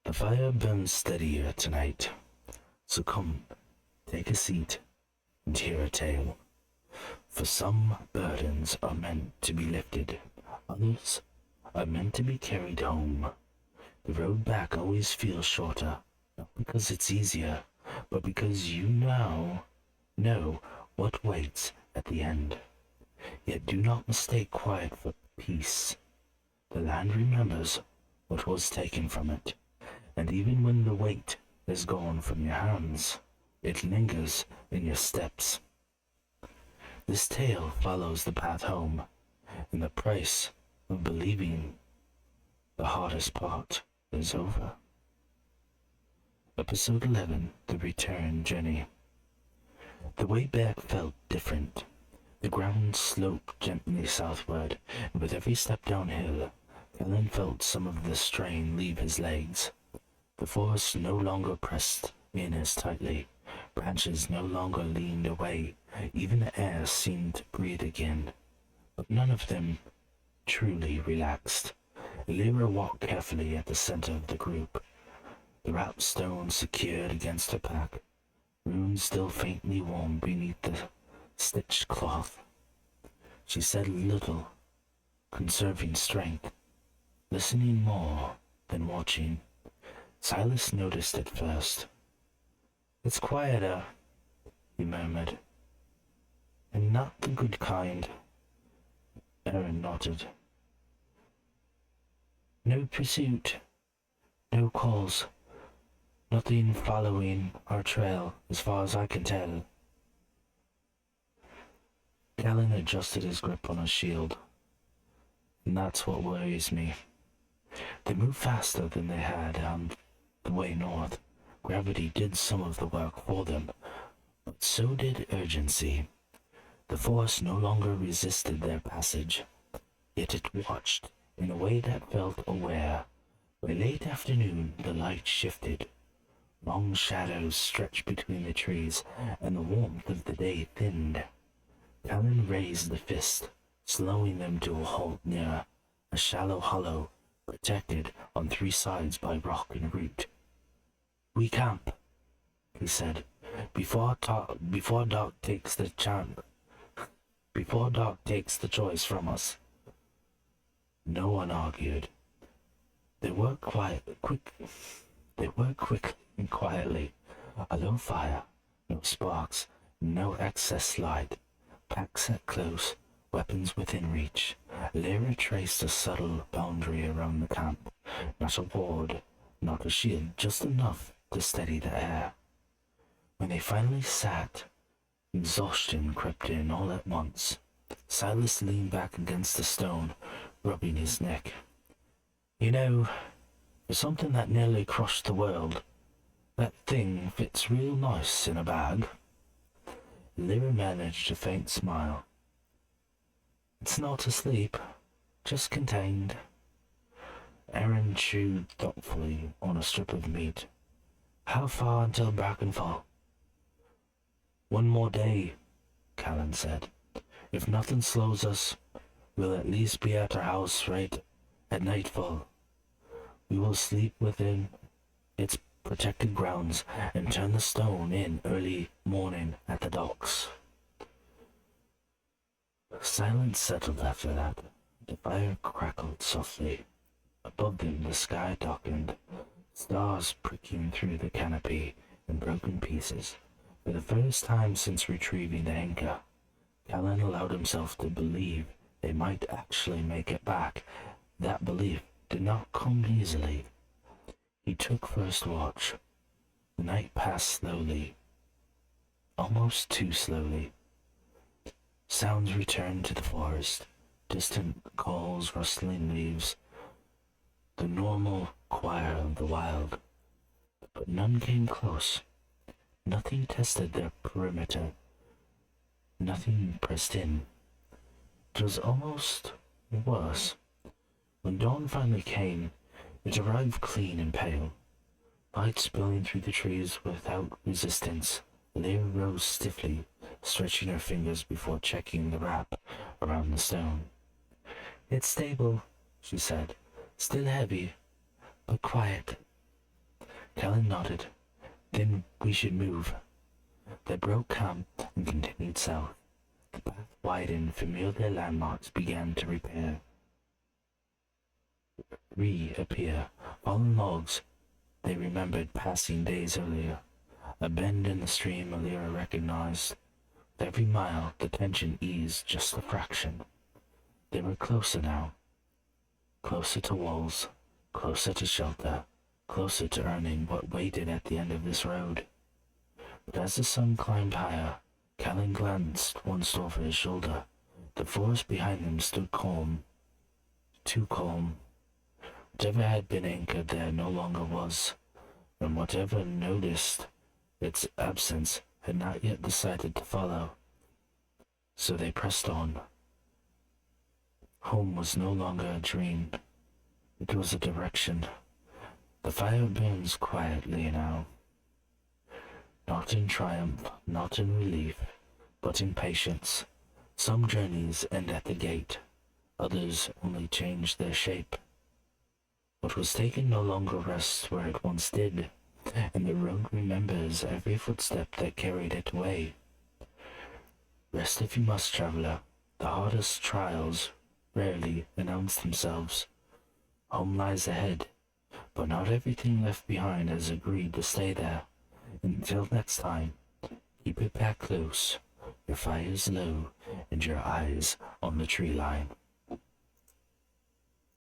The fire burns steadier tonight, so come, take a seat and hear a tale. For some burdens are meant to be lifted, others are meant to be carried home. The road back always feels shorter, not because it's easier, but because you now know what waits at the end. Yet do not mistake quiet for peace. The land remembers what was taken from it, and even when the weight is gone from your hands, it lingers in your steps. This tale follows the path home, and the price of believing the hardest part is over. Episode 11, The Return Journey. The way back felt different. The ground sloped gently southward, and with every step downhill, Callan felt some of the strain leave his legs. The forest no longer pressed in as tightly. Branches no longer leaned away. Even the air seemed to breathe again. But none of them truly relaxed. Lyra walked carefully at the center of the group, the wrapped stone secured against her back, runes still faintly warm beneath the stitched cloth. She said little, conserving strength, listening more than watching. Silas noticed it first. "It's quieter," he murmured. "And not the good kind." Aaron nodded. "No pursuit, no calls, nothing following our trail as far as I can tell." Callan adjusted his grip on his shield. "And that's what worries me. They move faster than they had on the way north. Gravity did some of the work for them, but so did urgency. The force no longer resisted their passage, yet it watched in a way that felt aware. By late afternoon, the light shifted. Long shadows stretched between the trees, and the warmth of the day thinned. Callan raised the fist, slowing them to a halt near a shallow hollow, protected on three sides by rock and root. "We camp," he said, before dark takes the choice from us." No one argued. They worked quickly and quietly. A low fire, no sparks, no excess light. Pack set close, weapons within reach. Lyra traced a subtle boundary around the camp. Not a ward, not a shield, just enough to steady the air. When they finally sat, exhaustion crept in all at once. Silas leaned back against the stone, rubbing his neck. "You know, for something that nearly crushed the world, that thing fits real nice in a bag." Lyra managed a faint smile. "It's not asleep, just contained." Aaron chewed thoughtfully on a strip of meat. "How far until Brackenfall?" "One more day," Callan said. "If nothing slows us, we'll at least be at our house right at nightfall. We will sleep within its protected grounds and turn the stone in early morning at the docks." Silence settled after that. The fire crackled softly. Above them the sky darkened, stars pricking through the canopy in broken pieces. For the first time since retrieving the anchor, Callan allowed himself to believe they might actually make it back. That belief did not come easily. He took first watch. The night passed slowly, almost too slowly. Sounds returned to the forest, distant calls, rustling leaves, the normal choir of the wild. But none came close. Nothing tested their perimeter. Nothing pressed in. It was almost worse. When dawn finally came, it arrived clean and pale. Light spilling through the trees without resistance. Lyra rose stiffly, stretching her fingers before checking the wrap around the stone. "It's stable," she said. "Still heavy, but quiet." Callan nodded. Then we should move. They broke camp and continued south. The path widened, familiar landmarks began to reappear. Fallen logs they remembered passing days earlier. A bend in the stream Alira recognized. With every mile, the tension eased just a fraction. They were closer now. Closer to walls, closer to shelter, closer to earning what waited at the end of this road. But as the sun climbed higher, Callan glanced once over his shoulder. The forest behind him stood calm. Too calm. Whatever had been anchored there no longer was, and whatever noticed its absence had not yet decided to follow. So they pressed on. Home was no longer a dream. It was a direction. The fire burns quietly now. Not in triumph, not in relief, but in patience. Some journeys end at the gate. Others only change their shape. What was taken no longer rests where it once did, and the road remembers every footstep that carried it away. Rest if you must, traveler. The hardest trials rarely announce themselves. Home lies ahead, but not everything left behind has agreed to stay there. Until next time, keep it back close, your fires low, and your eyes on the tree line.